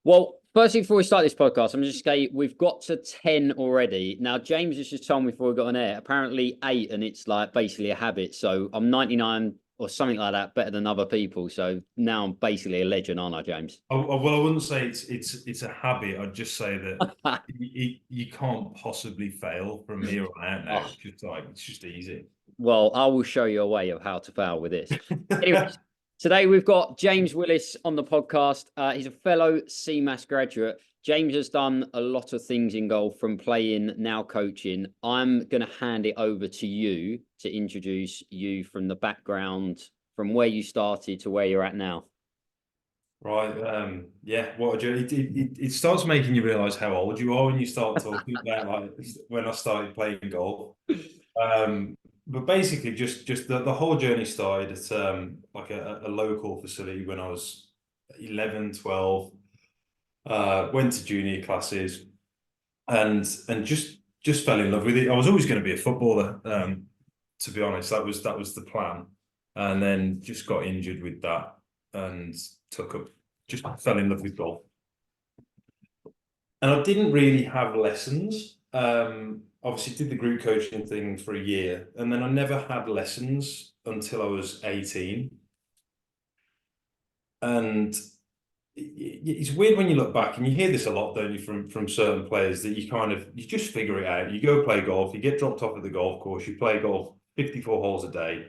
Well, firstly, before we start this podcast, I'm just going we've got to 10 already. Now, James has just told me before we got on air, apparently 8, and it's like basically a habit. So I'm 99 or something like that better than other people. So now I'm basically a legend, aren't I, James? Well, I wouldn't say it's a habit. I'd just say that you can't possibly fail from here on out now. Oh, It's just easy. well, I will show you a way of how to fail with this. Anyways, today we've got James Willis on the podcast. He's a fellow CMAS graduate. James has done a lot of things in golf, from playing, now coaching. I'm going to hand it over to you to introduce you from the background, from where you started to where you're at now. Right. Yeah. What a journey. It starts making you realise how old you are when you start talking about like when I started playing golf. But basically, just the whole journey started at like a local facility when I was 11, 12. Went to junior classes and just fell in love with it. I was always going to be a footballer. To be honest, that was the plan, and then just got injured with that and took up just fell in love with golf. And I didn't really have lessons. Obviously, did the group coaching thing for a year, and then I never had lessons until I was 18. And it's weird when you look back, and you hear this a lot, don't you, from certain players, that you just figure it out. You go play golf, you get dropped off at the golf course, you play golf 54 holes a day,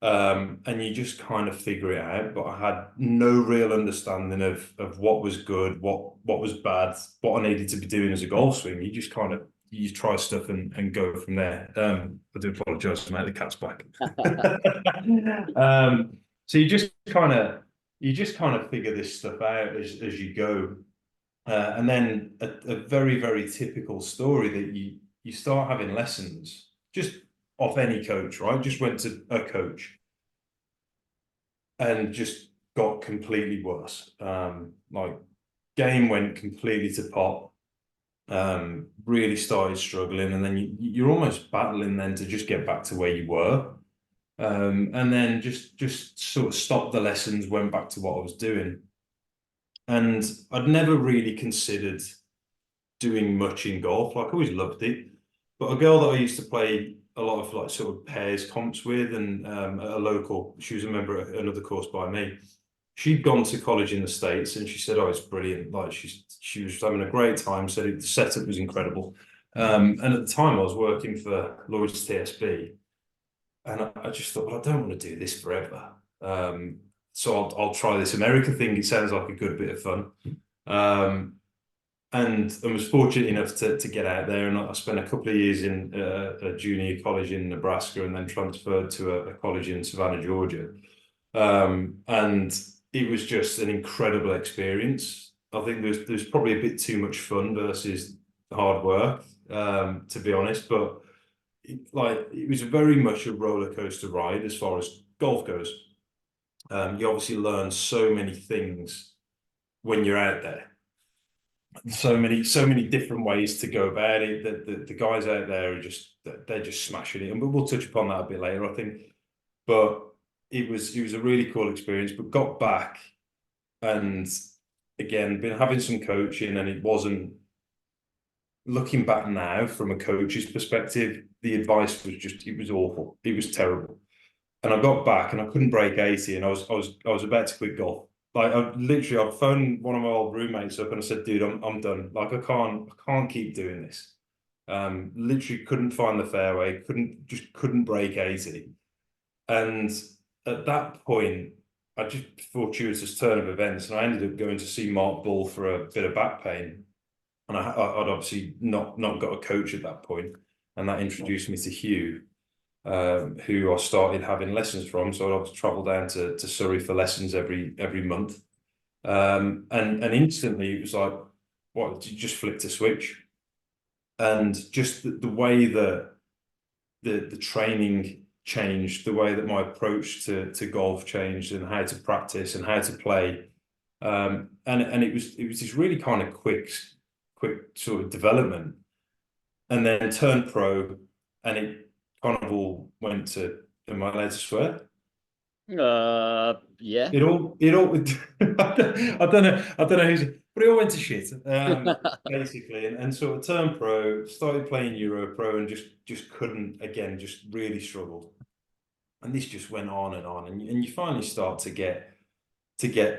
and you just kind of figure it out. But I had no real understanding of what was good, what was bad, what I needed to be doing as a golf swing. You just kind of you try stuff and go from there. I do apologise, mate. The cat's back. So you just kind of figure this stuff out as you go, and then a very very typical story that you start having lessons just off any coach, right? Just went to a coach and just got completely worse. Like game went completely to pot. Really started struggling, and then you're almost battling then to just get back to where you were. And then just sort of stopped the lessons, went back to what I was doing. And I'd never really considered doing much in golf. Like I always loved it. But a girl that I used to play a lot of like sort of pairs comps with, and at a local, she was a member at another course by me. She'd gone to college in the States, and she said, "Oh, it's brilliant. Like she was having a great time. Said the setup was incredible." And at the time I was working for Lloyd's TSB. And I just thought, well, I don't want to do this forever. So I'll try this America thing. It sounds like a good bit of fun. Um, and I was fortunate enough to get out there, and I spent a couple of years in a junior college in Nebraska, and then transferred to a college in Savannah, Georgia. And it was just an incredible experience. I think there's probably a bit too much fun versus hard work, to be honest, but it was very much a roller coaster ride as far as golf goes. You obviously learn so many things when you're out there. So many different ways to go about it. The guys out there they're just smashing it, and we'll touch upon that a bit later, I think. But it was a really cool experience. But got back, and again been having some coaching, and it wasn't, looking back now from a coach's perspective, the advice was just, it was awful. It was terrible. And I got back and I couldn't break 80, and I was about to quit golf. Like I phoned one of my old roommates up and I said, dude, I'm done. Like I can't keep doing this. Literally couldn't find the fairway, couldn't break 80. And at that point, I just fortuitous turn of events, and I ended up going to see Mark Bull for a bit of back pain. And I'd obviously not got a coach at that point, and that introduced me to Hugh, who I started having lessons from. So I'd obviously travel down to Surrey for lessons every month, and instantly it was like, what? You just flicked a switch, and just the way that the training changed, the way that my approach to golf changed, and how to practice and how to play. And it was this really kind of quick sort of development, and then turned pro, and it kind of all went to, am I allowed to swear? Yeah. It all. I don't know who's, but it all went to shit. Basically, and sort of turned pro, started playing Euro Pro, and just couldn't again, just really struggled. And this just went on and on, and you finally start to get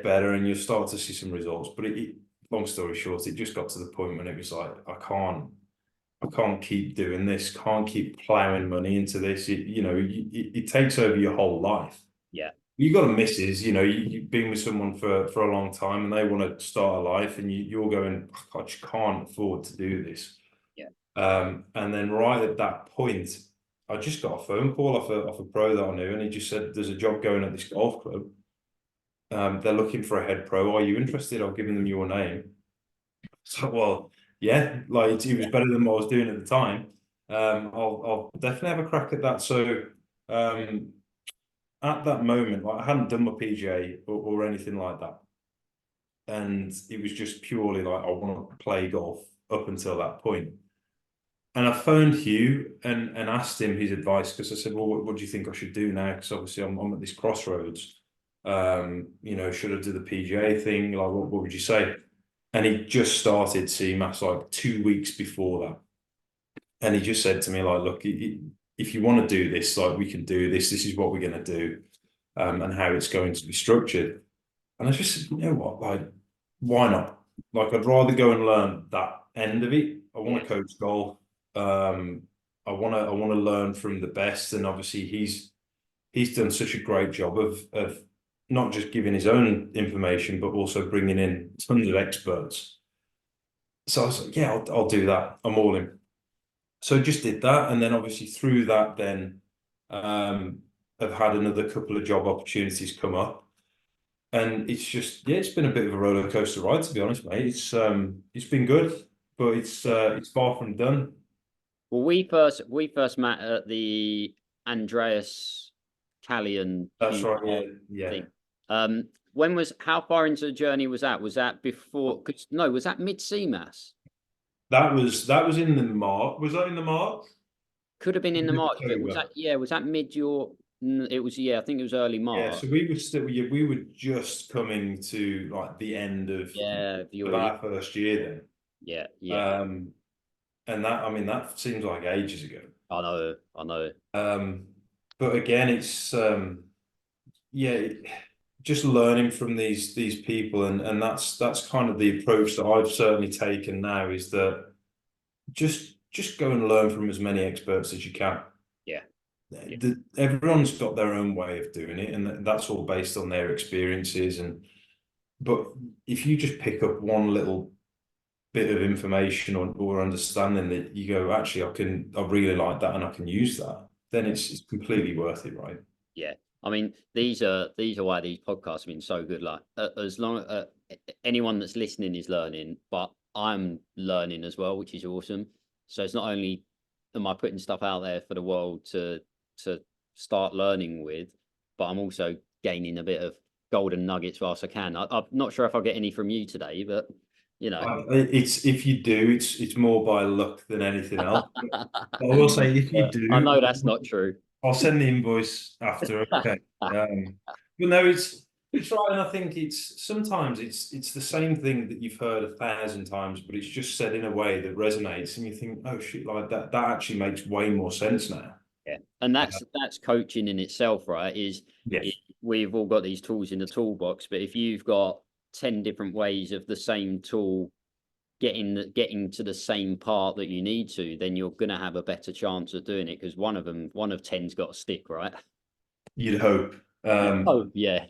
better, and you start to see some results. But long story short, it just got to the point when it was like, I can't keep doing this, can't keep plowing money into this. It takes over your whole life. Yeah. You got a missus, you've been with someone for a long time, and they want to start a life, and you're going, I just can't afford to do this. Yeah. And then right at that point, I just got a phone call off a pro that I knew, and he just said, "There's a job going at this golf club. They're looking for a head pro. Are you interested? I've given them your name." So, well, yeah, like it was better than what I was doing at the time. I'll definitely have a crack at that. So, at that moment, like I hadn't done my PGA or anything like that, and it was just purely like I want to play golf up until that point. And I phoned Hugh and asked him his advice, because I said, "Well, what do you think I should do now? Because obviously I'm at this crossroads. Should I do the PGA thing? Like, what would you say?" And he just started CMAS like 2 weeks before that. And he just said to me, like, "Look, if you want to do this, like, we can do this. This is what we're going to do, and how it's going to be structured." And I just said, "You know what? Like, why not? Like, I'd rather go and learn that end of it. I want to coach golf. I want to learn from the best." And obviously, he's done such a great job of not just giving his own information, but also bringing in tons of experts. So I was like, "Yeah, I'll do that. I'm all in." So I just did that, and then obviously through that, then I've had another couple of job opportunities come up, and it's been a bit of a roller coaster ride, to be honest, mate. It's been good, but it's far from done. Well, we first met at the Andreas Callian That's right. Yeah. thing. How far into the journey was that? Was that before? Was that mid CMAS? That was in the March. Was that in the March? Could have been in the March, but October. was that mid your? It was, I think it was early Yeah, March. so we were just coming to like the end of our first year Yeah, then. yeah. And that, I mean, that seems like ages ago. I know. But again, it's yeah, just learning from these people, and that's kind of the approach that I've certainly taken now, is that just go and learn from as many experts as you can. Yeah. Everyone's got their own way of doing it, and that's all based on their experiences. But if you just pick up one little bit of information or understanding that you go, actually, I really like that, and I can use that, then it's completely worth it, right? Yeah. I mean, these are why these podcasts have been so good. Like, as long anyone that's listening is learning, but I'm learning as well, which is awesome. So it's not only am I putting stuff out there for the world to start learning with, but I'm also gaining a bit of golden nuggets whilst I can. I'm not sure if I'll get any from you today, but It's, if you do, it's more by luck than anything else. But I will say, if you do, I know that's not true. I'll send the invoice after. Okay. But no, it's right, and I think sometimes it's the same thing that you've heard 1,000 times, but it's just said in a way that resonates, and you think, "Oh shit, like that actually makes way more sense now." Yeah, and that's coaching in itself, right? Yes. We've all got these tools in the toolbox, but if you've got 10 different ways of the same tool getting to the same part that you need to, then you're gonna have a better chance of doing it, because one of 10's got to stick, right? You'd hope. Yeah.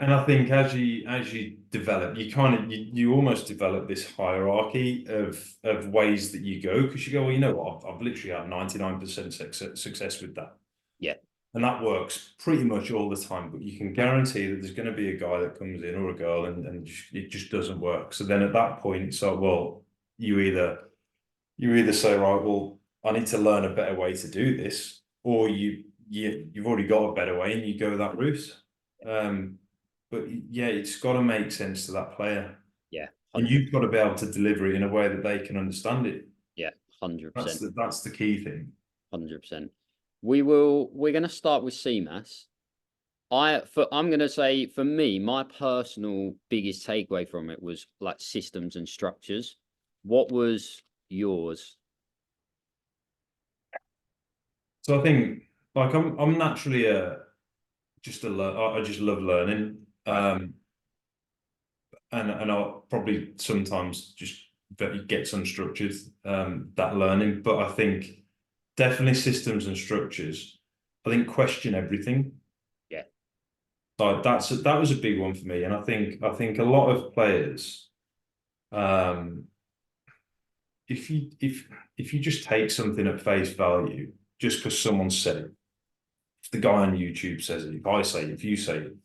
And I think as you develop, you almost develop this hierarchy of ways that you go, because you go, well, you know what, I've literally had 99% success with that. Yeah. And that works pretty much all the time, but you can guarantee that there's going to be a guy that comes in, or a girl, and it just doesn't work. So then at that point, it's like, well, you either say, right, well, I need to learn a better way to do this, or you've already got a better way and you go that route. But yeah, it's got to make sense to that player. Yeah. 100%. And you've got to be able to deliver it in a way that they can understand it. Yeah, 100%. That's the key thing. 100%. We're going to start with CMAS. I'm gonna say for me, my personal biggest takeaway from it was like systems and structures. What was yours? So I think like I'm naturally I just love learning. Right. And I'll probably sometimes just get some structures that learning, but I think definitely systems and structures. I think question everything. Yeah. Like that was a big one for me, and I think a lot of players, um, if you just take something at face value, just because someone said it, if the guy on YouTube says it, if I say it, if you say it,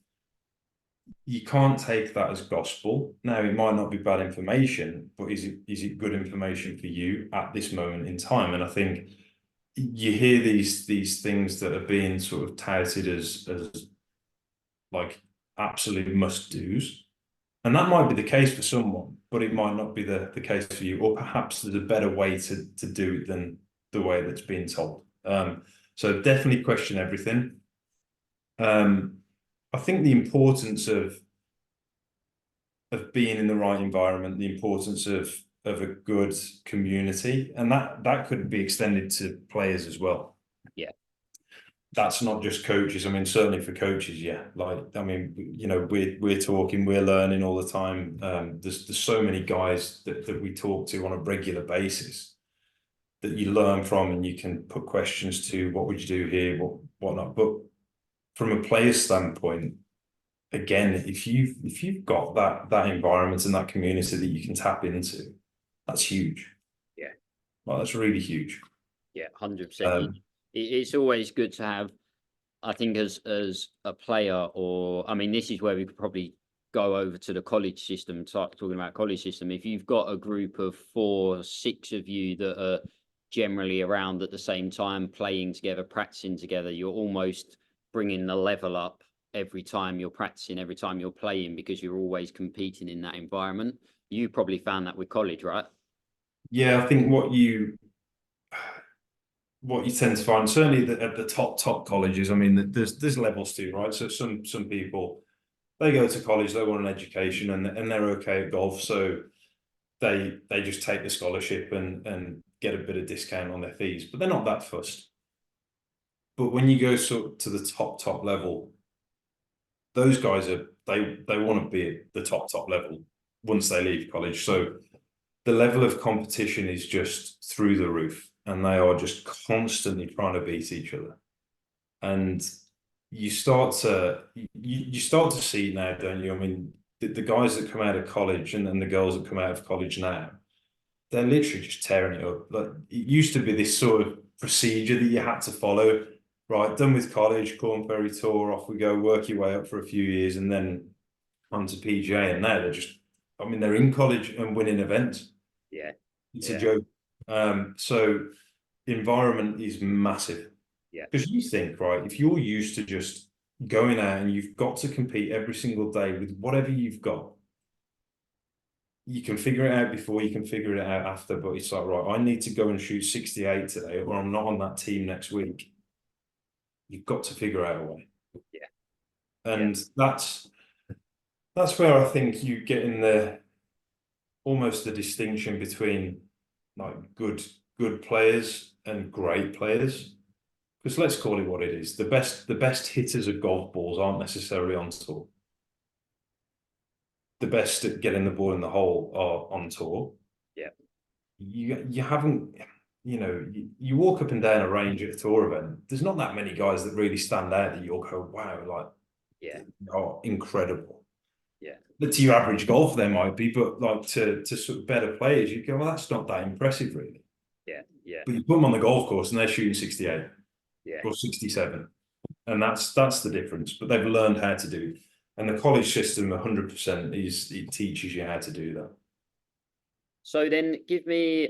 you can't take that as gospel. Now, it might not be bad information, but is it good information for you at this moment in time? And I think you hear these things that are being sort of touted as like absolute must-dos. And that might be the case for someone, but it might not be the case for you. Or perhaps there's a better way to do it than the way that's being told. So definitely question everything. I think the importance of being in the right environment, the importance of a good community, and that could be extended to players as well. Yeah. That's not just coaches. I mean, certainly for coaches, yeah. Like, I mean, you know, we're talking, we're learning all the time. There's so many guys that we talk to on a regular basis that you learn from, and you can put questions to. What would you do here? Whatnot. But from a player's standpoint, again, if you've got that environment and that community that you can tap into, that's huge. Yeah. Well, that's really huge. Yeah. 100%. It's always good to have, I think, as a player, or I mean, this is where we could probably go over to the college system, talking about college system. If you've got a group of 4, 6 of you that are generally around at the same time, playing together, practicing together, you're almost bringing the level up every time you're practicing, every time you're playing, because you're always competing in that environment. You probably found that with college, right? Yeah, I think what you tend to find, certainly at the top colleges, I mean, there's levels too, right? So some people, they go to college, they want an education, and they're okay at golf, so they just take the scholarship and get a bit of discount on their fees, but they're not that fussed. But when you go to the top level, those guys they want to be at the top level once they leave college. So the level of competition is just through the roof, and they are just constantly trying to beat each other. And you start to see now, don't you? I mean, the guys that come out of college and the girls that come out of college now, they're literally just tearing it up. Like, it used to be this sort of procedure that you had to follow. Right, done with college, Corn Ferry Tour, off we go, work your way up for a few years, and then onto PGA. And now they're just, I mean, they're in college and winning events. Yeah. It's a joke. So the environment is massive. Yeah. Because you think, right, if you're used to just going out and you've got to compete every single day with whatever you've got, you can figure it out before, you can figure it out after, but it's like, right, I need to go and shoot 68 today, or I'm not on that team next week. You've got to figure out a way. Yeah. And that's where I think you get in almost the distinction between like good players and great players. Because let's call it what it is. The best hitters of golf balls aren't necessarily on tour. The best at getting the ball in the hole are on tour. Yeah. You haven't, you know, you walk up and down a range at a tour event, there's not that many guys that really stand out that you'll go, wow, like, yeah, oh, incredible. Yeah. But to your average golfer, there might be, but like to sort of better players, you go, well, that's not that impressive, really. Yeah. Yeah. But you put them on the golf course and they're shooting 68 Yeah. or 67. And that's the difference. But they've learned how to do it. And the college system, 100%, it teaches you how to do that. So then give me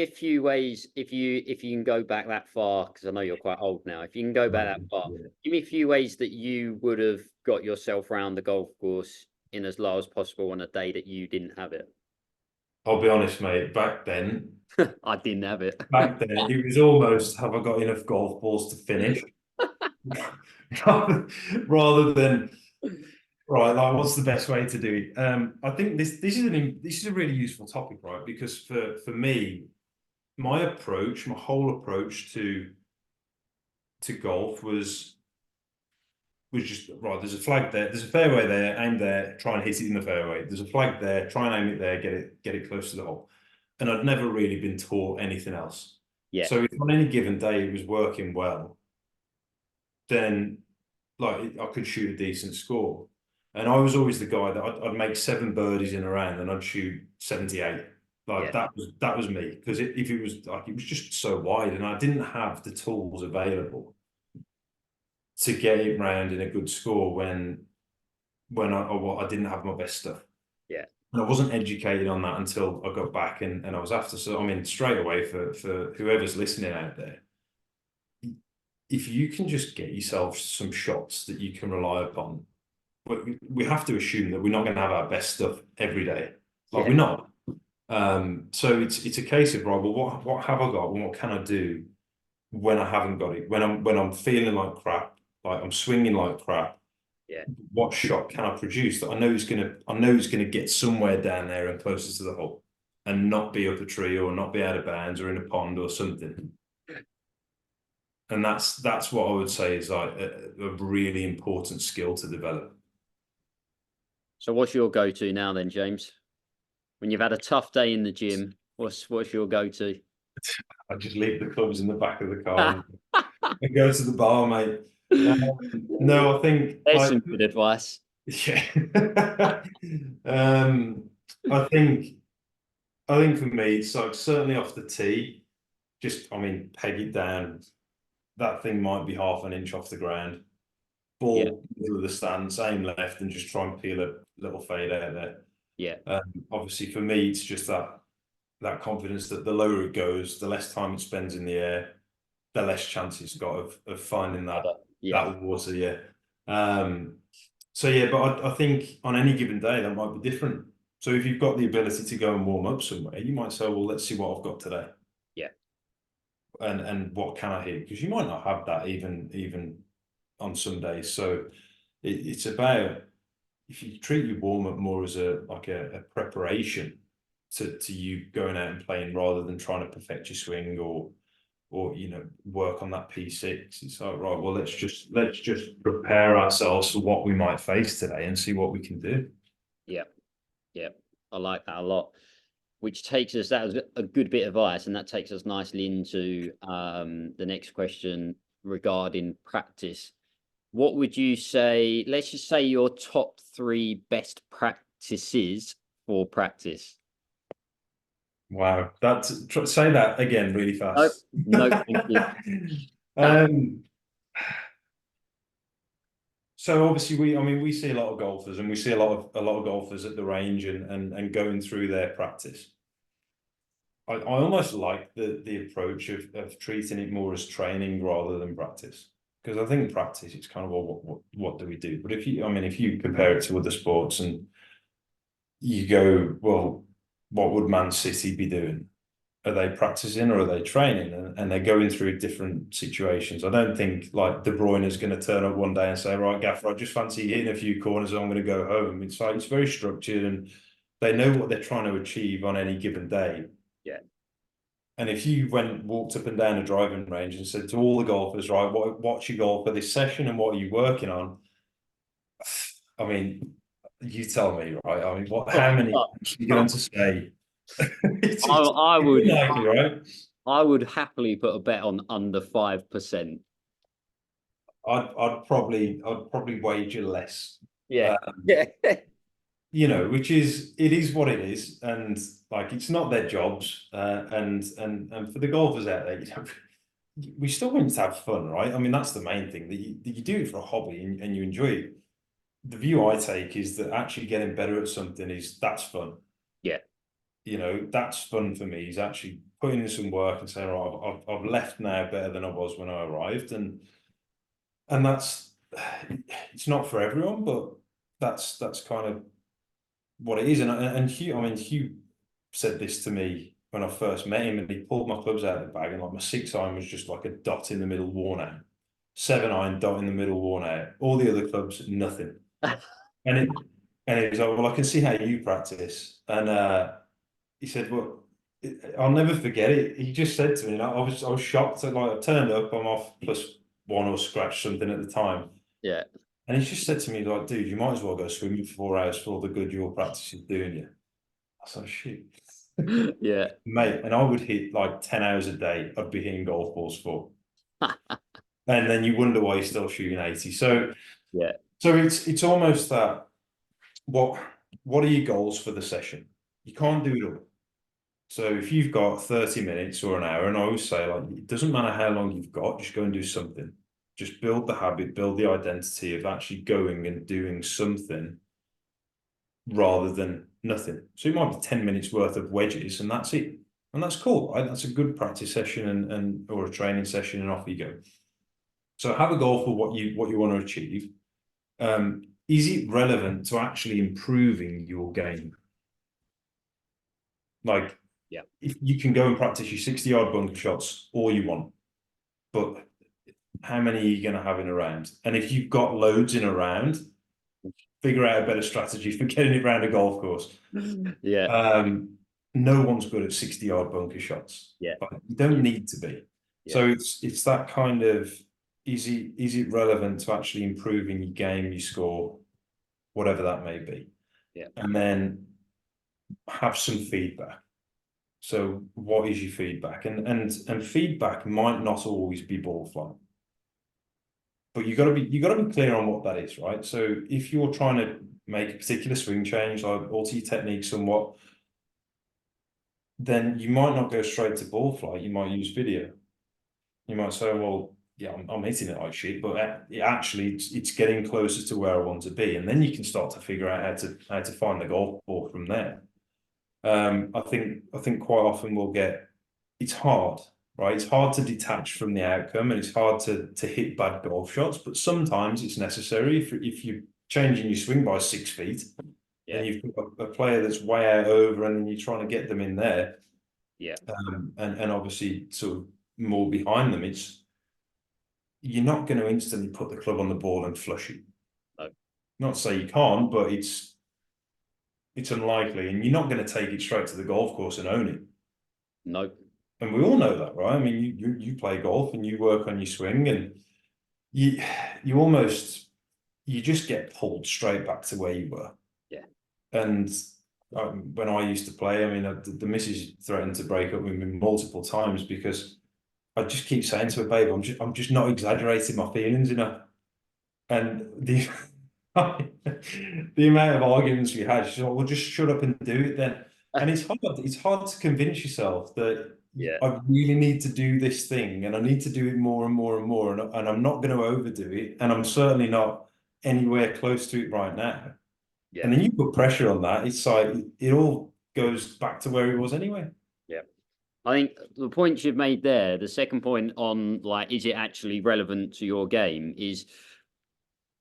a few ways, if you can go back that far, because I know you're quite old now. If you can go back that far, give me a few ways that you would have got yourself around the golf course in as low as possible on a day that you didn't have it. I'll be honest, mate, back then, I didn't have it. it was almost, have I got enough golf balls to finish? rather than right, like what's the best way to do it? I think this is a really useful topic, right? Because for me, my whole approach to golf was just right. There's a flag there. There's a fairway there. Aim there. Try and hit it in the fairway. There's a flag there. Try and aim it there. Get it close to the hole. And I'd never really been taught anything else. Yeah. So if on any given day it was working well, then like I could shoot a decent score. And I was always the guy that I'd make 7 birdies in a round and I'd shoot 78. Like Yeah. that was me, because if it was like it was just so wide and I didn't have the tools available to get it round in a good score when I didn't have my best stuff. Yeah. And I wasn't educated on that until I got back and I was after. So I mean, straight away for whoever's listening out there, if you can just get yourself some shots that you can rely upon, but we have to assume that we're not going to have our best stuff every day. Like we're not. So it's a case of right. Well, what have I got, and what can I do when I haven't got it? When I'm feeling like crap, like I'm swinging like crap. Yeah. What shot can I produce that I know is gonna get somewhere down there and closer to the hole, and not be up a tree or not be out of bounds or in a pond or something. And that's what I would say is like a really important skill to develop. So what's your go-to now then, James? When you've had a tough day in the gym, what's your go-to? I just leave the clubs in the back of the car and go to the bar, mate. No, I think There's some good advice. yeah. I think for me, it's like certainly off the tee, just peg it down. That thing might be half an inch off the ground. Ball middle of the stands, aim left, and just try and peel a little fade out there. Yeah. Obviously, for me, it's just that confidence that the lower it goes, the less time it spends in the air, the less chance it's got of finding that water. Yeah. So yeah, but I think on any given day that might be different. So if you've got the ability to go and warm up somewhere, you might say, well, let's see what I've got today. Yeah. And what can I hit? Because you might not have that even on some days. So it's about, if you treat your warm up more as a preparation to you going out and playing, rather than trying to perfect your swing or work on that P6. It's like, right, well, let's just prepare ourselves for what we might face today and see what we can do. Yeah. I like that a lot. Which takes us, that was a good bit of advice, and that takes us nicely into the next question regarding practice. What would you say, let's just say your top 3 best practices for practice? Wow, say that again really fast. No, thank you. So obviously we see a lot of golfers, and we see a lot of golfers at the range and going through their practice. I almost like the approach of treating it more as training rather than practice, because I think practice, it's kind of, well, what do we do? But if you compare it to other sports and you go, well, what would Man City be doing? Are they practicing or are they training? And they're going through different situations. I don't think like De Bruyne is going to turn up one day and say, right, Gaffer, I just fancy hitting a few corners and I'm going to go home. It's like, it's very structured and they know what they're trying to achieve on any given day. Yeah. And if you walked up and down a driving range and said to all the golfers, right, what's your goal for this session and what are you working on? I mean, you tell me, right? I mean, how many are you going to say? I would likely, right? I would happily put a bet on under 5%. I'd probably wager less. Yeah. Which is, it is what it is, and like it's not their jobs. And for the golfers out there, we still want to have fun, right? I mean, that's the main thing, that you do it for a hobby and you enjoy it. The view I take is that actually getting better at something that's fun. Yeah. That's fun for me, is actually putting in some work and saying, oh, I've left now better than I was when I arrived. And that's, it's not for everyone, but that's kind of what it is. And Hugh said this to me when I first met him, and he pulled my clubs out of the bag, and like my 6 iron was just like a dot in the middle, worn out. 7 iron, dot in the middle, worn out. All the other clubs, nothing. And it and he was like, well, I can see how you practice. And he said, well, I'll never forget it. He just said to me, and I was shocked. Like, I turned up, I'm off +1 or scratch something at the time. Yeah. And he just said to me, like, dude, you might as well go swimming for 4 hours for all the good your practice is doing you. I was like, shit. Yeah. Mate, and I would hit like 10 hours a day. I'd be hitting golf balls for. And then you wonder why you're still shooting 80. So Yeah. it's almost that what are your goals for the session? You can't do it all. So if you've got 30 minutes or an hour, and I always say, like, it doesn't matter how long you've got, just go and do something. Just build the habit, build the identity of actually going and doing something rather than nothing. So it might be 10 minutes worth of wedges and that's it. And that's cool. That's a good practice session and or a training session, and off you go. So have a goal for what you want to achieve. Is it relevant to actually improving your game? Like, Yeah. if you can go and practice your 60-yard bunker shots all you want, but how many are you going to have in a round? And if you've got loads in a round, figure out a better strategy for getting it around a golf course. Yeah. No one's good at 60-yard bunker shots. Yeah. But you don't need to be. Yeah. So it's that kind of, is it relevant to actually improving your game, your score, whatever that may be? Yeah. And then have some feedback. So what is your feedback? And feedback might not always be ball flight. But you gotta be clear on what that is, right? So if you're trying to make a particular swing change, like alter your technique somewhat, then you might not go straight to ball flight. You might use video. You might say, well, yeah, I'm hitting it like shit, but actually it's getting closer to where I want to be, and then you can start to figure out how to find the golf ball from there. I think quite often it's hard, right? It's hard to detach from the outcome, and it's hard to hit bad golf shots, but sometimes it's necessary if you're changing your swing by 6 feet. Yeah. And you've got a player that's way out over, and then you're trying to get them in there. Yeah. And obviously sort of more behind them, you're not going to instantly put the club on the ball and flush it. No. Not to say you can't, but it's unlikely, and you're not going to take it straight to the golf course and own it. No. And we all know that, right? I mean, you play golf and you work on your swing, and you just get pulled straight back to where you were. Yeah. And when I used to play, I mean, the missus threatened to break up with me multiple times because I just keep saying to her, babe, I'm just not exaggerating my feelings enough. And the amount of arguments we had, she's like, well, just shut up and do it then. And it's hard to convince yourself that I really need to do this thing, and I need to do it more and more and more, and I'm not going to overdo it, and I'm certainly not anywhere close to it right now. Yeah. And then you put pressure on that, it's like it all goes back to where it was anyway. Yeah. I think the points you've made there, the second point on, like, is it actually relevant to your game, is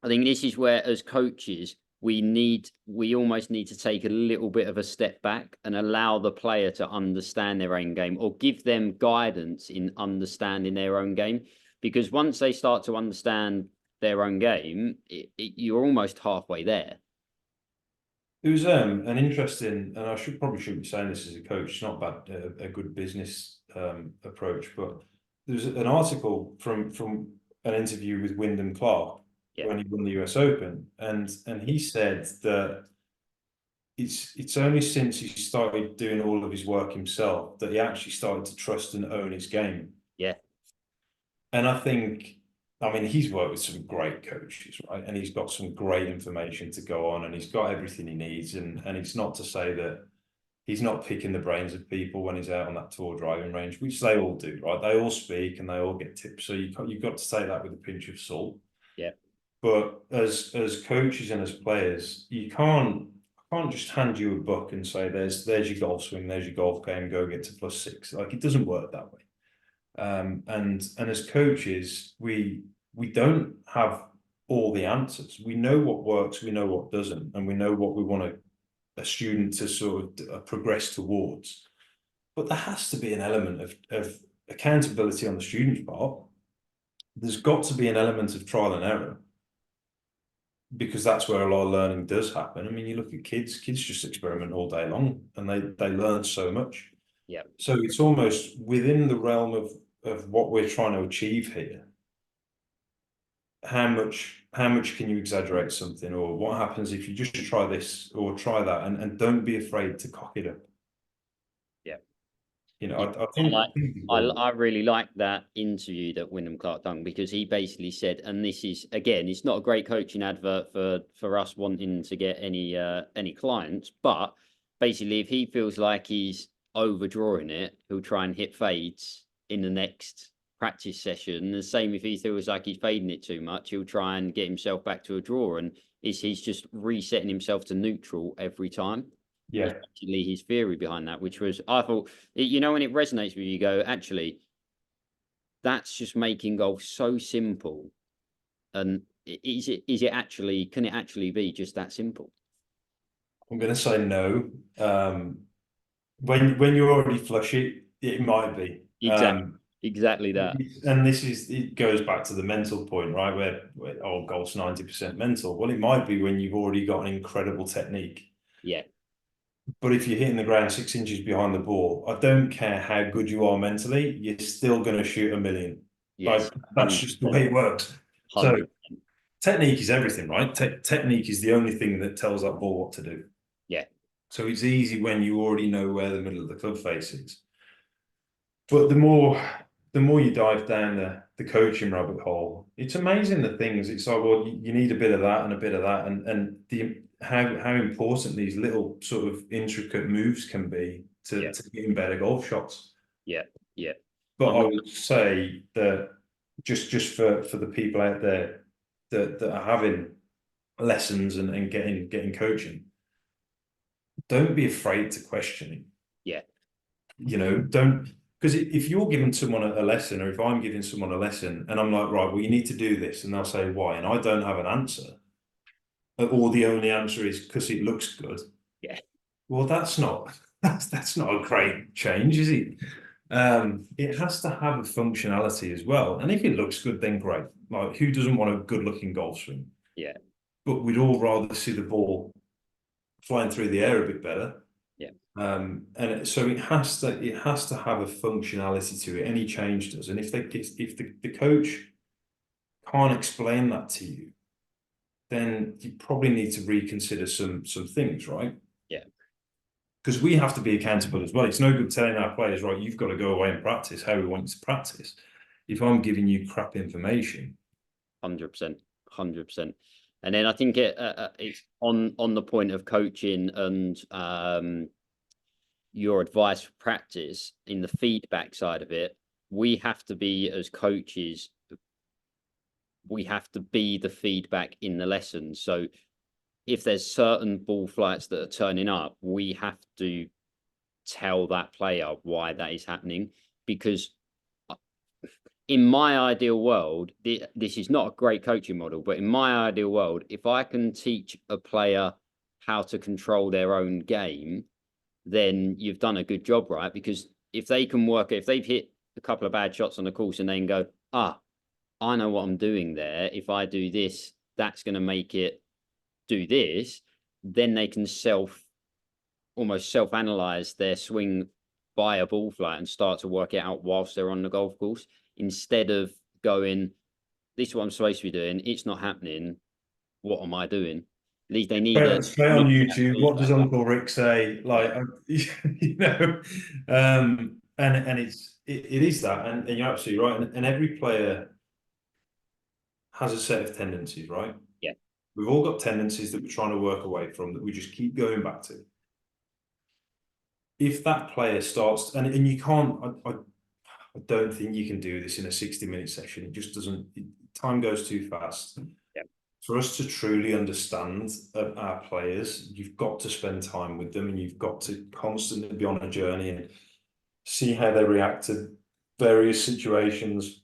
I think this is where, as coaches, we almost need to take a little bit of a step back and allow the player to understand their own game, or give them guidance in understanding their own game. Because once they start to understand their own game, you're almost halfway there. It was an interesting, and I probably shouldn't be saying this as a coach, it's not bad, a good business approach, but there's an article from an interview with Wyndham Clark when he won the US Open, and he said that it's only since he started doing all of his work himself that he actually started to trust and own his game. Yeah. And I mean, he's worked with some great coaches, right? And he's got some great information to go on, and he's got everything he needs. And it's not to say that he's not picking the brains of people when he's out on that tour driving range, which they all do, right? They all speak and they all get tips. So you've got to take that with a pinch of salt. Yeah. But as coaches and as players, you can't just hand you a book and say, there's your golf swing, there's your golf game, go get to +6. Like, it doesn't work that way. And as coaches, we don't have all the answers. We know what works, we know what doesn't, and we know what we want a student to sort of progress towards. But there has to be an element of accountability on the student's part. there's got to be an element of trial and error, because that's where a lot of learning does happen. I mean, you look at kids just experiment all day long, and they learn so much. Yeah. So it's almost within the realm of what we're trying to achieve here. How much can you exaggerate something, or what happens if you just try this or try that, and don't be afraid to cock it up. Yeah. You know, Yeah. I think I really like that interview that Wyndham Clark done, because he basically said, and this is, again, it's not a great coaching advert for us wanting to get any clients, but basically if he feels like he's overdrawing it, he'll try and hit fades in the next practice session. The same if he feels like he's fading it too much, he'll try and get himself back to a draw, and he's just resetting himself to neutral every time. yeah. Actually his theory behind that, which was, I thought, you know, when it resonates with you, you go, actually, that's just making golf so simple. And is it actually, can it actually be just that simple? I'm going to say no. When you already flush it, it might be. Exactly that. And it goes back to the mental point, right? Where oh, golf's 90% mental. Well, it might be when you've already got an incredible technique. Yeah. But if you're hitting the ground 6 inches behind the ball, I don't care how good you are mentally, you're still going to shoot a million. Yes. Like, that's just the way it works. 100%. So technique is everything, right? Technique is the only thing that tells that ball what to do. Yeah. So it's easy when you already know where the middle of the club face is. But the more you dive down the coaching rabbit hole, it's amazing the things. It's like, well, you need a bit of that and a bit of that, and how important these little sort of intricate moves can be to getting better golf shots. Yeah. Yeah. But I would say that just for the people out there that are having lessons and getting coaching, don't be afraid to question it. Yeah. You know, don't, because if you're giving someone a lesson, or if I'm giving someone a lesson and I'm like, right, well, you need to do this, and they'll say why, and I don't have an answer, or the only answer is because it looks good. Yeah. Well, that's not a great change, is it? It has to have a functionality as well, and if it looks good, then great. Like, who doesn't want a good-looking golf swing? Yeah. But we'd all rather see the ball flying through the air a bit better. Yeah. And so it has to have a functionality to it. Any change does, and if the coach can't explain that to you, then you probably need to reconsider some things, right? Yeah. Because we have to be accountable as well. It's no good telling our players, right, you've got to go away and practice how we want you to practice, if I'm giving you crap information. 100%. 100%. And then I think it's on the point of coaching and your advice for practice, in the feedback side of it, we have to be, as coaches, we have to be the feedback in the lesson. So if there's certain ball flights that are turning up, we have to tell that player why that is happening. Because in my ideal world, this is not a great coaching model, but in my ideal world, if I can teach a player how to control their own game, then you've done a good job, right? Because if they can work, if they've hit a couple of bad shots on the course and then go, I know what I'm doing there. If I do this, that's going to make it do this. Then they can almost self-analyze their swing by a ball flight and start to work it out whilst they're on the golf course, instead of going, this is what I'm supposed to be doing. It's not happening. What am I doing? At least they need straight on YouTube. What does Uncle Rick say? Like, you know, and it is that, and you're absolutely right. And every player has a set of tendencies, right? Yeah. We've all got tendencies that we're trying to work away from, that we just keep going back to. If that player starts, and you can't, I don't think you can do this in a 60-minute session. It just doesn't, time goes too fast. Yeah. For us to truly understand our players, you've got to spend time with them, and you've got to constantly be on a journey and see how they react to various situations.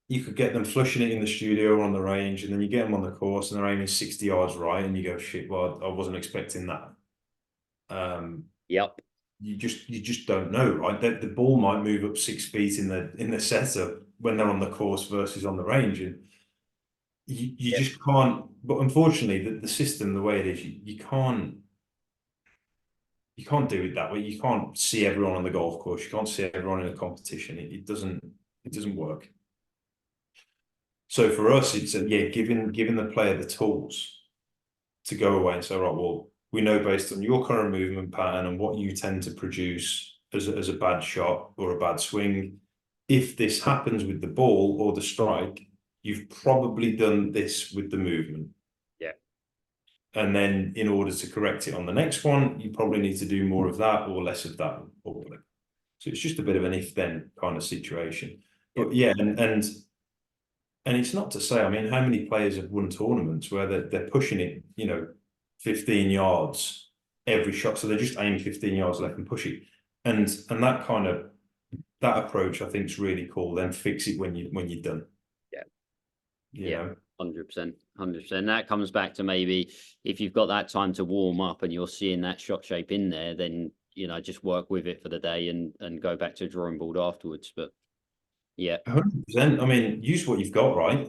You could get them flushing it in the studio or on the range, and then you get them on the course and they're aiming 60 yards right, and you go, shit, well, I wasn't expecting that. Yep. You just don't know, right? The ball might move up 6 feet in the setup, when they're on the course versus on the range, and you just can't. But unfortunately, the system, the way it is, you can't do it that way. You can't see everyone on the golf course. You can't see everyone in a competition. It doesn't work. So for us, it's giving the player the tools to go away and say, right, well, we know based on your current movement pattern and what you tend to produce as a bad shot or a bad swing, if this happens with the ball or the strike, you've probably done this with the movement. Yeah. And then in order to correct it on the next one, you probably need to do more of that or less of that. So it's just a bit of an if-then kind of situation. But yeah, and it's not to say, I mean, how many players have won tournaments where they're pushing it, 15 yards every shot. So they just aim 15 yards left and push it. And that approach, I think, is really cool. Then fix it when you're done. Yeah. 100%. That comes back to maybe if you've got that time to warm up and you're seeing that shot shape in there, then, just work with it for the day and go back to drawing board afterwards. But yeah. 100%. I mean, use what you've got, right?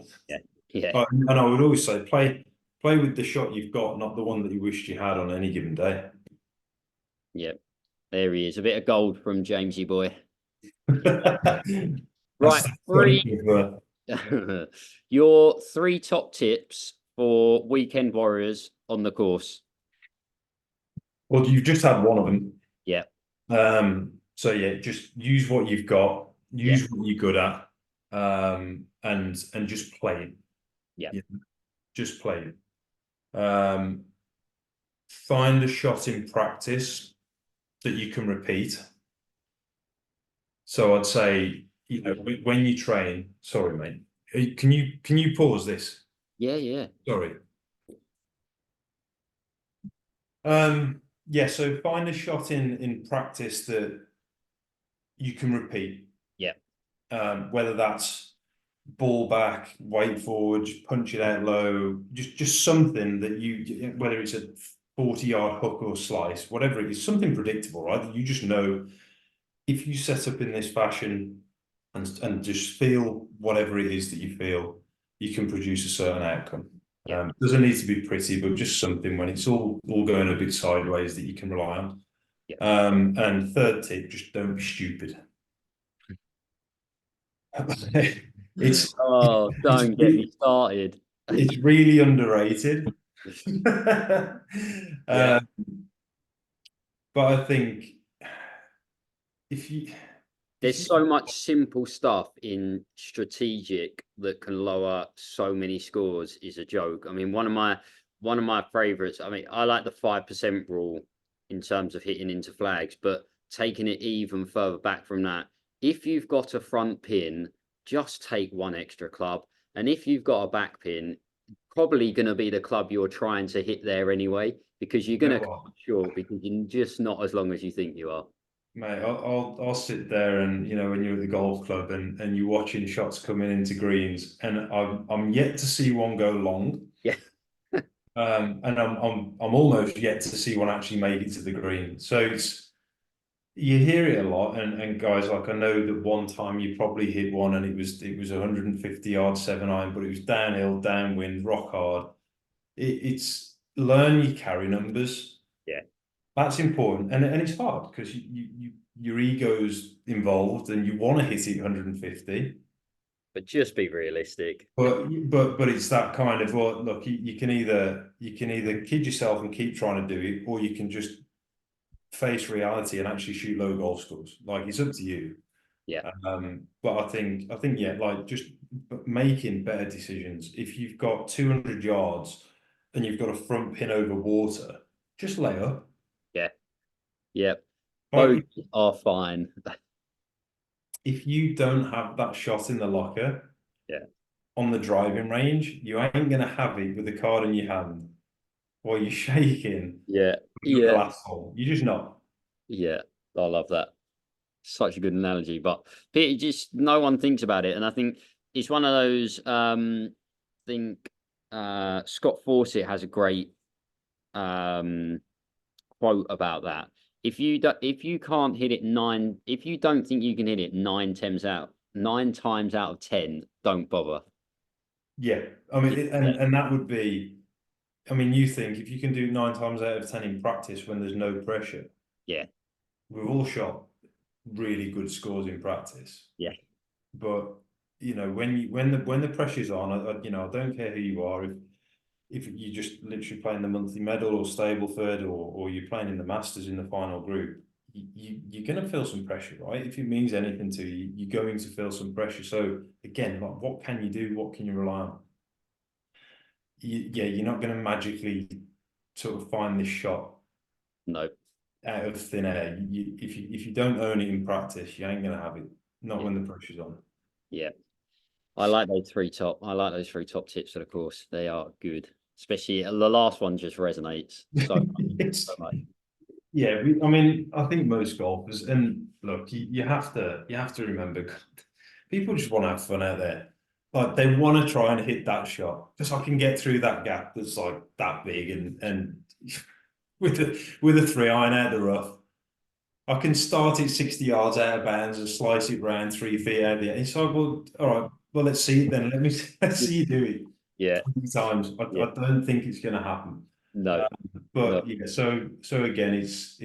Yeah. And I would always say, play with the shot you've got, not the one that you wished you had on any given day. Yeah. There he is. A bit of gold from Jamesy boy. Right. Your 3 top tips for weekend warriors on the course. Well, you've just had one of them. Yeah. So yeah, just use what you've got, use what you're good at, and just play it. Yeah. Just play it. Find a shot in practice that you can repeat. So I'd say, when you train, sorry, mate, can you pause this? Yeah. Sorry. Yeah, so find a shot in practice that you can repeat. Yeah. Whether that's ball back, weight forward, punch it out low, just something that whether it's a 40-yard hook or slice, whatever it is, something predictable, right? That you just know if you set up in this fashion and just feel whatever it is that you feel, you can produce a certain outcome. Yeah. Doesn't need to be pretty, but just something when it's all going a bit sideways that you can rely on. Yeah. And third tip, just don't be stupid. Don't get me started. It's really underrated. Yeah. But I think there's so much simple stuff in strategic that can lower so many scores is a joke. I mean, one of my favorites, I mean, I like the 5% rule in terms of hitting into flags, but taking it even further back from that, if you've got a front pin, just take one extra club. And if you've got a back pin, probably going to be the club you're trying to hit there anyway, because you're going to come short because you're just not as long as you think you are. Mate, I'll sit there and when you're at the golf club and you're watching shots coming into greens, and I'm yet to see one go long. Yeah. And I'm almost yet to see one actually make it to the green. So you hear it a lot, and guys, like, I know that one time you probably hit one and it was 150 yards 7-iron, but it was downhill, downwind, rock hard. It's learn your carry numbers. Yeah. That's important, and it's hard because your ego's involved and you want to hit it 150. But just be realistic. But it's that kind of, well, look, you can either kid yourself and keep trying to do it, or you can just face reality and actually shoot low goal scores. Like, it's up to you. Yeah. But I think yeah, like, just making better decisions. If you've got 200 yards and you've got a front pin over water, just lay up. Yeah. Both are fine. If you don't have that shot in the locker, on the driving range, you ain't gonna have it with the card in your hand while you're shaking. Glass hole. You're just not. Yeah, I love that. Such a good analogy, but just no one thinks about it, and I think it's one of those. I think Scott Fawcett has a great quote about that. If you can't hit it if you don't think you can hit it 9 times out 9 times out of 10 don't bother. Yeah, I mean, and that would be, I mean, you think if you can do 9 times out of 10 in practice when there's no pressure. Yeah. We've all shot really good scores in practice. Yeah. But you know, when the pressure's on, I don't care who you are. If you're just literally playing the monthly medal or Stableford, or you're playing in the Masters in the final group, you're going to feel some pressure, right? If it means anything to you, you're going to feel some pressure. So again, like, what can you do? What can you rely on? You're not going to magically sort of find this shot No. out of thin air. If you don't own it in practice, you ain't going to have it. Not when the pressure's on. Yeah. I like those 3 top. I like those 3 top tips for the course. They are good. Especially the last one just resonates so much. So much. Yeah, I mean, I think most golfers, and look, you have to remember, people just want to have fun out there. Like, they want to try and hit that shot, just so I can get through that gap that's like that big, and with a 3-iron out the rough, I can start it 60 yards out of bounds and slice it round 3 feet out there. It's like, well, all right, well, let's see it then. Let's see you do it. Yeah. 20 times. I don't think it's going to happen. No. But yeah, so again, it's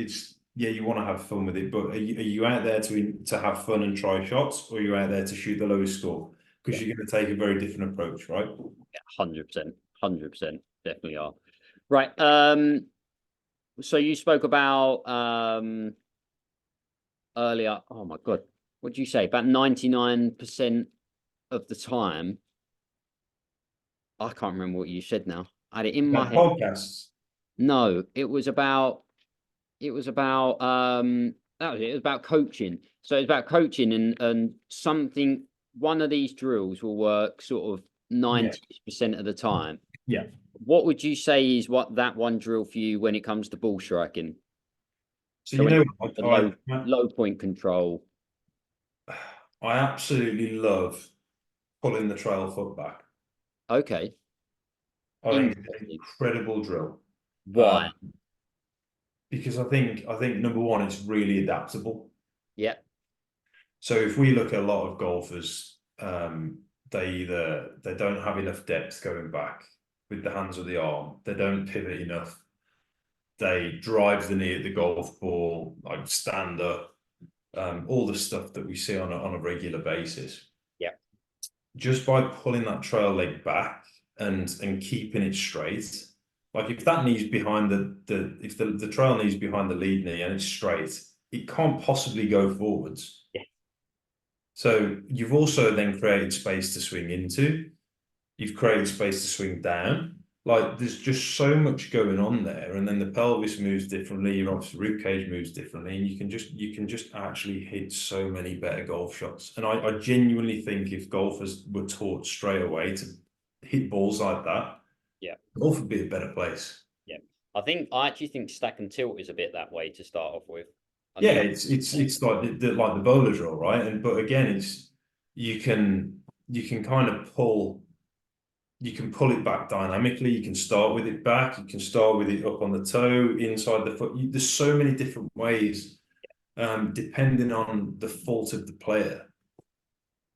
yeah, you want to have fun with it, but are you out there to have fun and try shots, or are you out there to shoot the lowest score? Because you're going to take a very different approach, right? Yeah, 100%, definitely are. Right. So you spoke about earlier. Oh my God, what did you say? About 99% of the time. I can't remember what you said now. I had it in my head. Podcasts. No, it was about that was it. It was about coaching. So it's about coaching, and something, one of these drills will work sort of 90% of the time. Yeah. What would you say is that one drill for you when it comes to ball striking? So you know, low point control. I absolutely love pulling the trail foot back. Okay. I think it's an incredible drill. Why? Because I think number one, it's really adaptable. Yeah. So if we look at a lot of golfers, they don't have enough depth going back with the hands or the arm. They don't pivot enough. They drive the knee at the golf ball, like stand up, all the stuff that we see on a regular basis. Yeah. Just by pulling that trail leg back and keeping it straight, like if that knee's behind if the trail knee's behind the lead knee and it's straight, it can't possibly go forwards. Yeah. So you've also then created space to swing into. You've created space to swing down. Like, there's just so much going on there, and then the pelvis moves differently. Your rib cage moves differently, and you can just actually hit so many better golf shots. And I genuinely think if golfers were taught straight away to hit balls like that, yeah, golf would be a better place. Yeah, I actually think stack and tilt is a bit that way to start off with. It's like the bowler drill, right? But again, you can kind of pull. You can pull it back dynamically. You can start with it back. You can start with it up on the toe, inside the foot. There's so many different ways, depending on the fault of the player.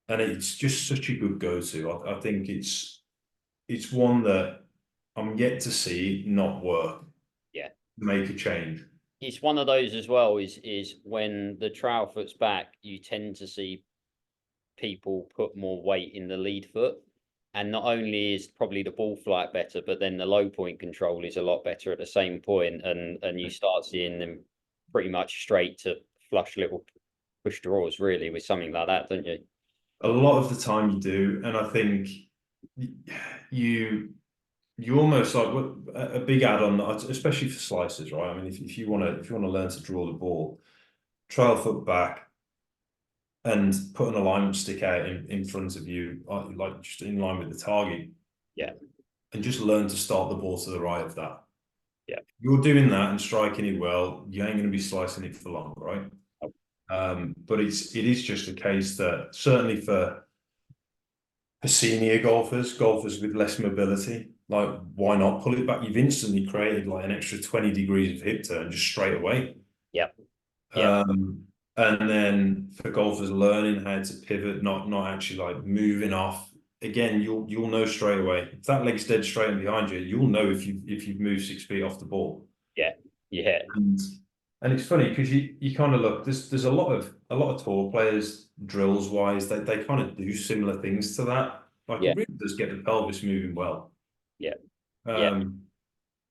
And it's just such a good go-to. I think it's one that I'm yet to see not work. Yeah. Make a change. It's one of those as well, is when the trail foot's back, you tend to see people put more weight in the lead foot. And not only is probably the ball flight better, but then the low point control is a lot better at the same point, and you start seeing them pretty much straight to flush little push draws, really, with something like that, don't you? A lot of the time you do, and I think you almost like a big add-on, especially for slicers, right? I mean, if you want to learn to draw the ball, trail foot back, and put an alignment stick out in front of you, like just in line with the target. Yeah. And just learn to start the ball to the right of that. Yeah. You're doing that and striking it well, you ain't going to be slicing it for long, right? Oh. But it is just a case that certainly for senior golfers with less mobility, like, why not pull it back? You've instantly created like an extra 20 degrees of hip turn just straight away. Yeah. Yeah. And then for golfers learning how to pivot, not actually like moving off. Again, you'll know straight away. If that leg's dead straight and behind you, you'll know if you've moved 6 feet off the ball. Yeah. Yeah. And it's funny because you kind of look, there's a lot of tour players, drills wise, they kind of do similar things to that. Like Yeah. it really does get the pelvis moving well. Yeah. Yeah.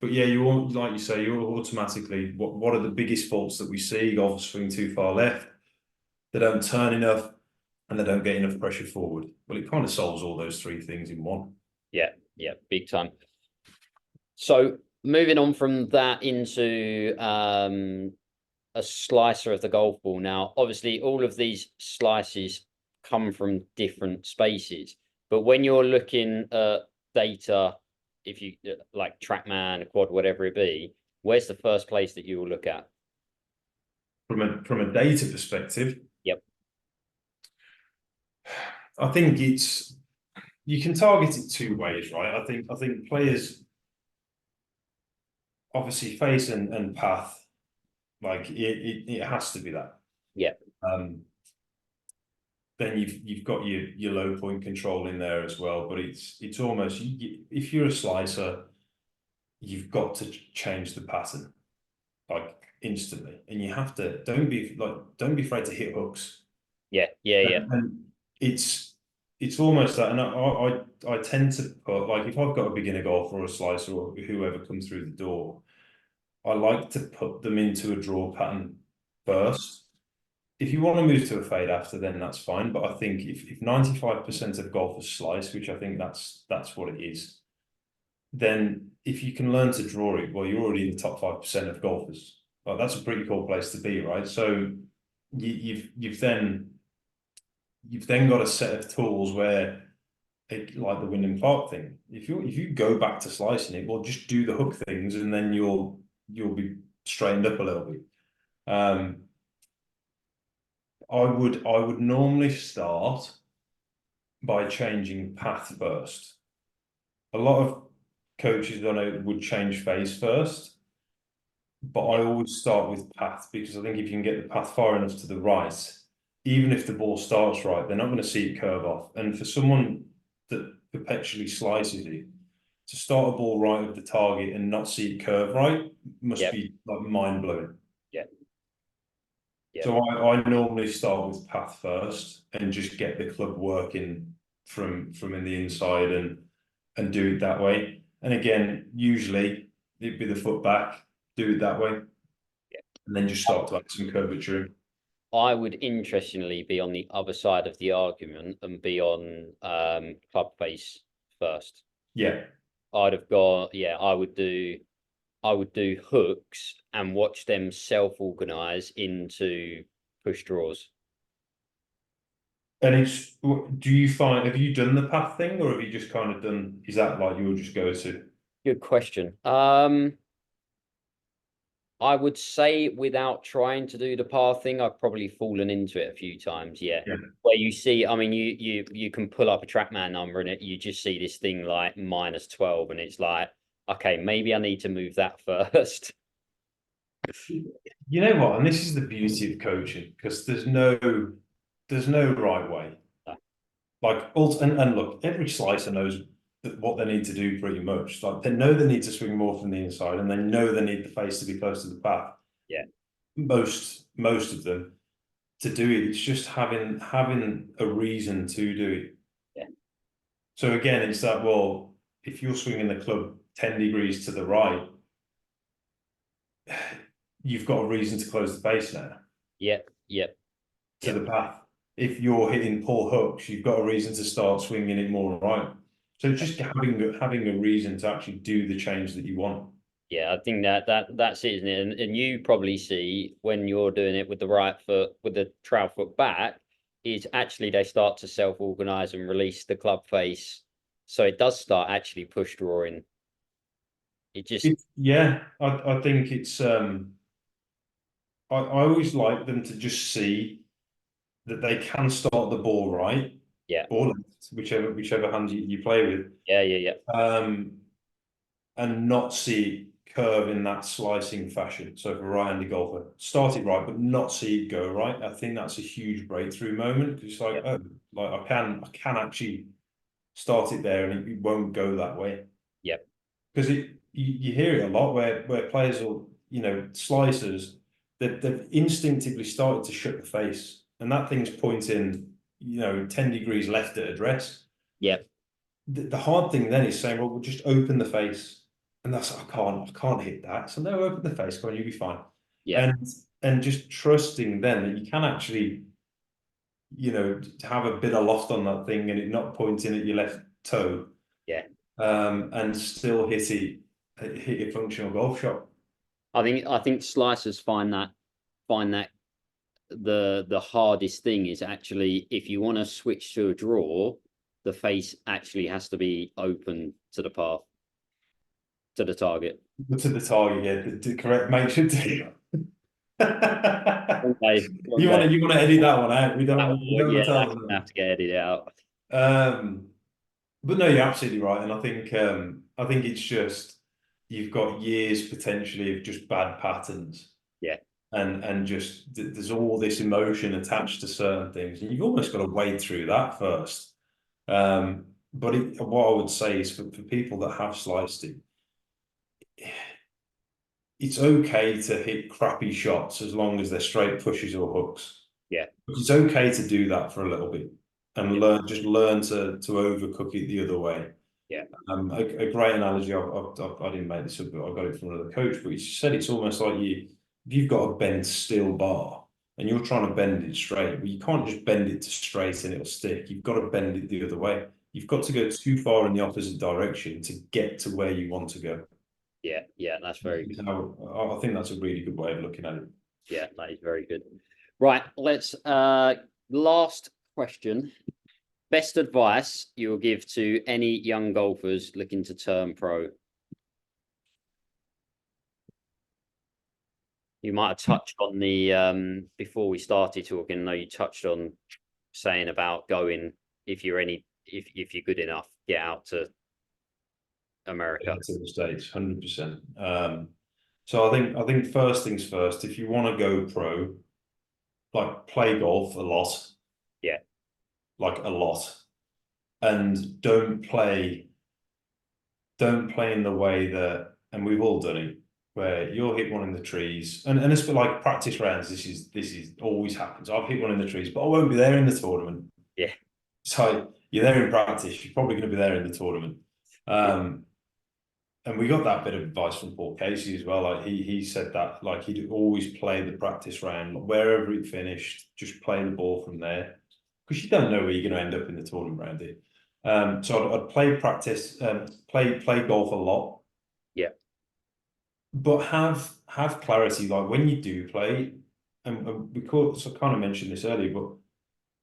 But yeah, you all, like you say, you're automatically, what are the biggest faults that we see? Golfers swing too far left, they don't turn enough, and they don't get enough pressure forward. Well, it kind of solves all those three things in one. Yeah. Yeah. Big time. So moving on from that into a slicer of the golf ball. Now, obviously, all of these slices come from different spaces, but when you're looking at data, if you like TrackMan, a quad, whatever it be, where's the first place that you will look at? From a data perspective, Yep. I think you can target it two ways, right? I think players obviously face and path, like it has to be that. Yeah. Then you've got your low point control in there as well, but it's almost, if you're a slicer, you've got to change the pattern like instantly, and you have to don't be afraid to hit hooks. Yeah. Yeah. Yeah. And it's almost that, and I tend to put, like, if I've got a beginner golfer or a slicer or whoever comes through the door, I like to put them into a draw pattern first. If you want to move to a fade after, then that's fine. But I think if 95% of golfers slice, which I think that's what it is, then if you can learn to draw it, well, you're already in the top 5% of golfers. Well, that's a pretty cool place to be, right? So you've then got a set of tools where, like the Wyndham Clark thing, if you go back to slicing it, well, just do the hook things, and then you'll be straightened up a little bit. I would normally start by changing path first. A lot of coaches I know would change phase first, but I always start with path, because I think if you can get the path far enough to the right, even if the ball starts right, they're not going to see it curve off. And for someone that perpetually slices it, to start a ball right of the target and not see it curve right must be like mind blowing. Yeah. So I normally start with path first and just get the club working from in the inside and do it that way. And again, usually it'd be the foot back, do it that way, and then just start to add some curvature. I would interestingly be on the other side of the argument and be on club face first. Yeah. I'd have got, I would do hooks and watch them self-organize into push draws. And do you find, have you done the path thing, or have you just kind of done, is that like you'll just go to? Good question. I would say without trying to do the path thing, I've probably fallen into it a few times. Yeah. Where you see, I mean, you can pull up a TrackMan number and you just see this thing like -12, and it's like, okay, maybe I need to move that first. You know what? And this is the beauty of coaching, because there's no right way. Like, and look, every slicer knows what they need to do pretty much. Like, they know they need to swing more from the inside, and they know they need the face to be close to the path. Yeah. Most of them to do it. It's just having a reason to do it. Yeah. So again, it's that, well, if you're swinging the club 10 degrees to the right, you've got a reason to close the face now. Yeah. To the path. If you're hitting poor hooks, you've got a reason to start swinging it more right. So just having a reason to actually do the change that you want. Yeah, I think that's it, isn't it? And you probably see when you're doing it with the right foot, with the trail foot back, is actually they start to self-organize and release the club face. So it does start actually push drawing. I think it's I always like them to just see that they can start the ball right. Yeah. Or left, whichever hand you play with. Yeah. And not see it curve in that slicing fashion. So for a right-handed golfer, start it right, but not see it go right. I think that's a huge breakthrough moment, because it's like, oh, like I can actually start it there and it won't go that way. Yep. Because you hear it a lot where players will, slicers, they've instinctively started to shut the face, and that thing's pointing, 10 degrees left at address. Yep. The hard thing then is saying, well, we'll just open the face. And that's, I can't hit that. So no, open the face, go on, you'll be fine. Yeah. And just trusting then that you can actually, have a bit of loft on that thing and it not pointing at your left toe. Yeah. And still hit a functional golf shot. I think slicers find that the hardest thing is actually, if you want to switch to a draw, the face actually has to be open to the path, to the target. To the target, yeah. The correct make sure to. You want to edit that one out. We don't want to tell them. Have to get edited out. But no, you're absolutely right, and I think it's just, you've got years potentially of just bad patterns. Yeah. And just there's all this emotion attached to certain things, and you've almost got to wade through that first. But what I would say is, for people that have sliced it, it's okay to hit crappy shots as long as they're straight pushes or hooks. Yeah. It's okay to do that for a little bit and learn to overcook it the other way. Yeah. A great analogy, I didn't make this up, but I got it from another coach, but he said it's almost like if you've got a bent steel bar and you're trying to bend it straight, well, you can't just bend it to straight and it'll stick. You've got to bend it the other way. You've got to go too far in the opposite direction to get to where you want to go. Yeah, yeah, that's very good. I think that's a really good way of looking at it. Yeah, that is very good. Right, let's last question. Best advice you'll give to any young golfers looking to turn pro? You might have touched on the before we started talking. I know you touched on saying about going, if you're good enough, get out to America, to the States, 100%. So I think first things first, if you want to go pro, like, play golf a lot. Yeah. Like a lot. And don't play in the way that, and we've all done it, where you'll hit one in the trees, and it's for like practice rounds. This is always happens. I've hit one in the trees, but I won't be there in the tournament. Yeah. So you're there in practice, you're probably going to be there in the tournament. And we got that bit of advice from Paul Casey as well. Like he said that, like, he'd always play the practice round, wherever it finished, just play the ball from there, because you don't know where you're going to end up in the tournament round here. So I'd play practice, play golf a lot. Yeah. But have clarity, like when you do play, and so I kind of mentioned this earlier, but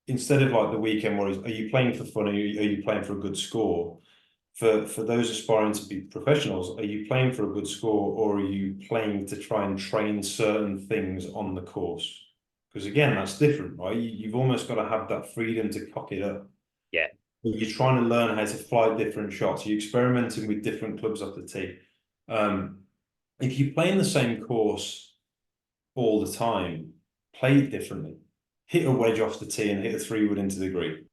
instead of like the weekend worries, are you playing for fun? Are you playing for a good score? For those aspiring to be professionals, are you playing for a good score, or are you playing to try and train certain things on the course? Because again, that's different, right? You've almost got to have that freedom to cock it up. Yeah. You're trying to learn how to fly different shots. You're experimenting with different clubs off the tee. If you play in the same course all the time, play it differently. Hit a wedge off the tee and hit a 3-wood into the green.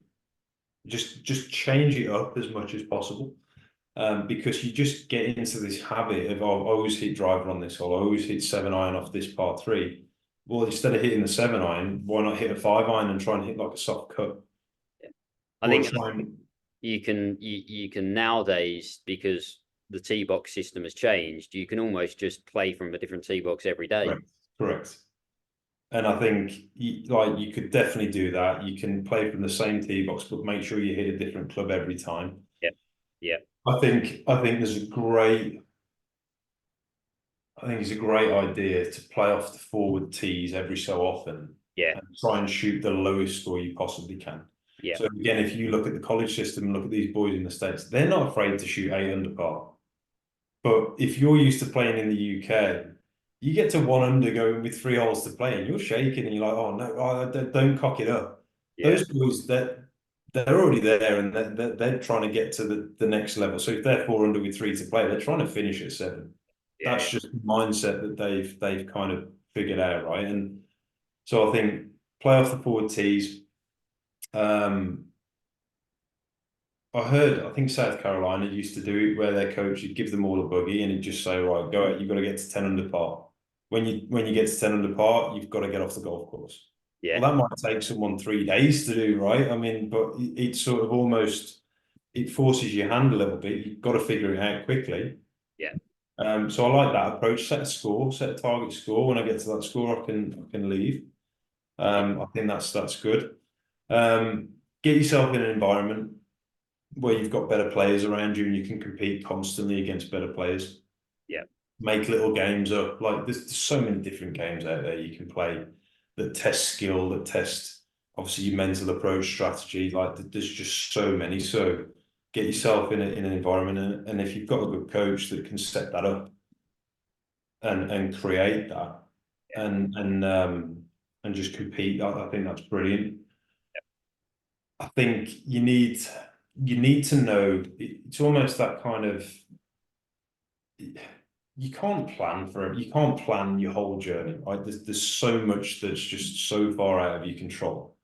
Just change it up as much as possible, because you just get into this habit of, oh, I always hit driver on this hole, I always hit 7-iron off this par 3. Well, instead of hitting the 7-iron, why not hit a 5-iron and try and hit like a soft cut? Yeah. I think you can nowadays, because the tee box system has changed, you can almost just play from a different tee box every day. Correct. And I think you could definitely do that. You can play from the same tee box, but make sure you hit a different club every time. Yeah, yeah. I think it's a great idea to play off the forward tees every so often. Yeah. And try and shoot the lowest score you possibly can. Yeah. So again, if you look at the college system and look at these boys in the States, they're not afraid to shoot 8 under par. But if you're used to playing in the UK, you get to 1 under going with 3 holes to play, and you're shaking, and you're like, oh no, don't cock it up. Yeah. Those boys, they're already there, and they're trying to get to the next level. So if they're 4 under with 3 to play, they're trying to finish at 7. That's just the mindset that they've kind of figured out, right? And so I think play off the forward tees. I think South Carolina used to do it where their coach would give them all a buggy and he'd just say, right, go out, you've got to get to 10 under par. When you get to 10 under par, you've got to get off the golf course. Yeah. Well, that might take someone 3 days to do, right? I mean, but it's sort of almost, it forces your hand a little bit. You've got to figure it out quickly. Yeah. So I like that approach. Set a target score. When I get to that score, I can leave. I think that's good. Get yourself in an environment where you've got better players around you and you can compete constantly against better players. Yeah. Make little games up. Like there's so many different games out there you can play that test skill, that test obviously your mental approach, strategy. Like there's just so many. So get yourself in an environment, and if you've got a good coach that can set that up and create that, and just compete, I think that's brilliant. I think you need to know, it's almost that kind of, you can't plan your whole journey, right? There's so much that's just so far out of your control,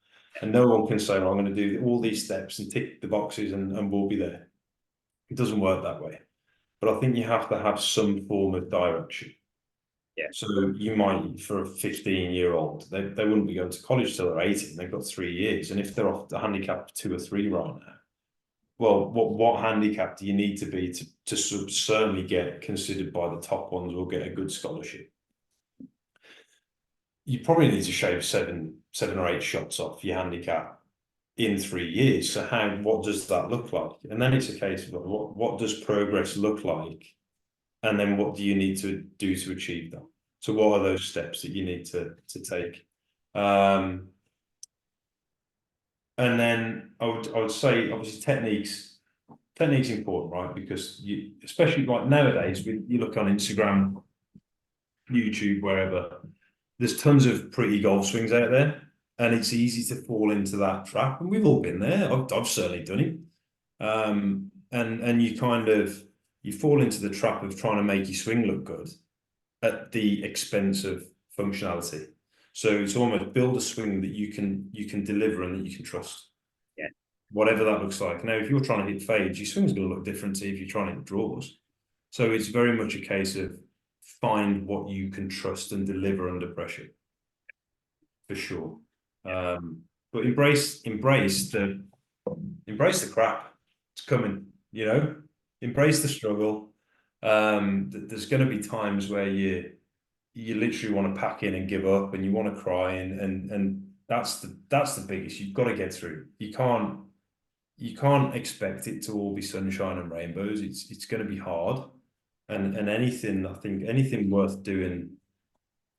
and no one can say, well, I'm going to do all these steps and tick the boxes and we'll be there. It doesn't work that way. But I think you have to have some form of direction. Yeah. So you might, for a 15-year-old, they wouldn't be going to college till they're 18. They've got 3 years. And if they're off the handicap 2 or 3 right now, well, what handicap do you need to be to certainly get considered by the top ones or get a good scholarship? You probably need to shave 7 or 8 shots off your handicap in 3 years. So what does that look like? And then it's a case of what does progress look like? And then what do you need to do to achieve that? So what are those steps that you need to take? And then I would say obviously technique's important, right? Because especially like nowadays, you look on Instagram, YouTube, wherever, there's tons of pretty golf swings out there, and it's easy to fall into that trap. And we've all been there. I've certainly done it. And you fall into the trap of trying to make your swing look good at the expense of functionality. So it's almost build a swing that you can deliver and that you can trust. Yeah. Whatever that looks like. Now, if you're trying to hit fades, your swing's going to look different to if you're trying to hit draws. So it's very much a case of find what you can trust and deliver under pressure, for sure. But embrace the crap. It's coming, embrace the struggle. There's going to be times where you literally want to pack in and give up, and you want to cry, and that's the biggest. You've got to get through. You can't expect it to all be sunshine and rainbows. It's going to be hard, and anything worth doing,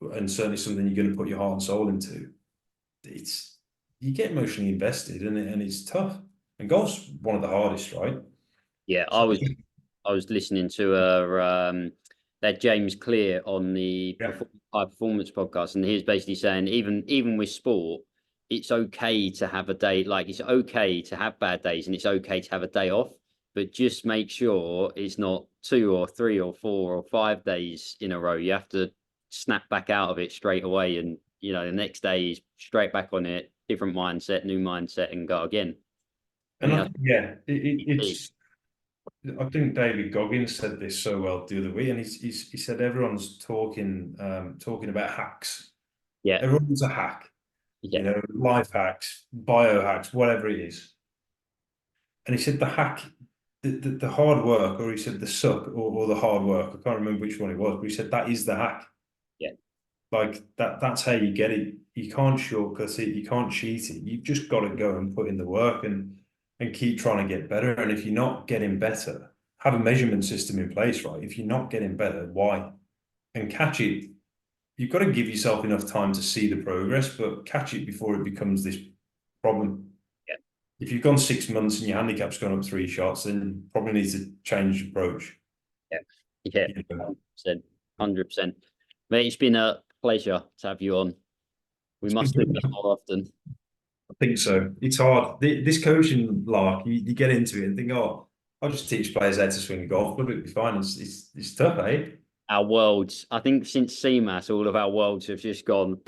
and certainly something you're going to put your heart and soul into, you get emotionally invested, and it's tough. And golf's one of the hardest, right? Yeah, I was listening to that James Clear on the High Performance podcast, and he was basically saying even with sport, it's okay to have a day, like it's okay to have bad days, and it's okay to have a day off, but just make sure it's not 2 or 3 or 4 or 5 days in a row. You have to snap back out of it straight away, and the next day is straight back on it, different mindset, new mindset, and go again. And it's. I think David Goggins said this so well the other week, and he said everyone's talking about hacks. Yeah, everyone's a hack. Yeah, life hacks, biohacks, whatever it is. And he said the hack, the hard work, or he said the suck, or the hard work. I can't remember which one it was, but he said that is the hack. Yeah, like that's how you get it. You can't shortcut it. You can't cheat it. You've just got to go and put in the work and keep trying to get better. And if you're not getting better, have a measurement system in place, right? If you're not getting better, why? And catch it. You've got to give yourself enough time to see the progress, but catch it before it becomes this problem. Yeah. If you've gone 6 months and your handicap's gone up 3 shots, then you probably need to change your approach. Yeah, 100%. Mate, it's been a pleasure to have you on. We must do this more often. I think so. It's hard. This coaching lark, you get into it and think, oh, I'll just teach players how to swing a golf club. It'll be fine. It's tough, eh? our worlds. I think since CMAS, all of our worlds have just gone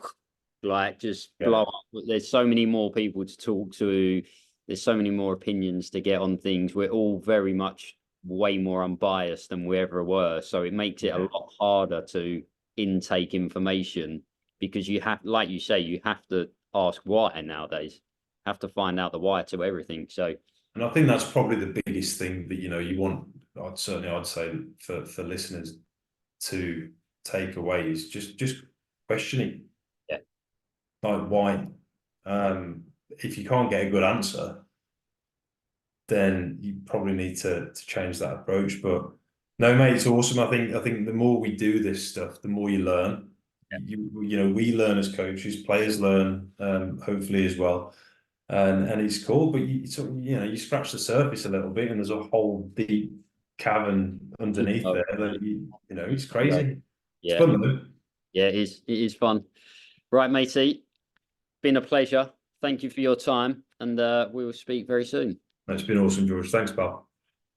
like just blow up. There's so many more people to talk to. There's so many more opinions to get on things. We're all very much way more unbiased than we ever were. So it makes it a lot harder to intake information because you have, like you say, you have to ask why nowadays. Have to find out the why to everything. So, and I think that's probably the biggest thing that you want. I'd say for listeners to take away is just questioning. Yeah. Like why? If you can't get a good answer, then you probably need to change that approach. But no, mate, it's awesome. I think the more we do this stuff, the more you learn. Yeah. We learn as coaches, players learn, hopefully as well. And it's cool, but you scratch the surface a little bit, and there's a whole deep cavern underneath there that it's crazy. Yeah. It's fun though. Yeah, it is. It is fun. Right, matey. Been a pleasure. Thank you for your time, and we will speak very soon. It's been awesome, George. Thanks, pal.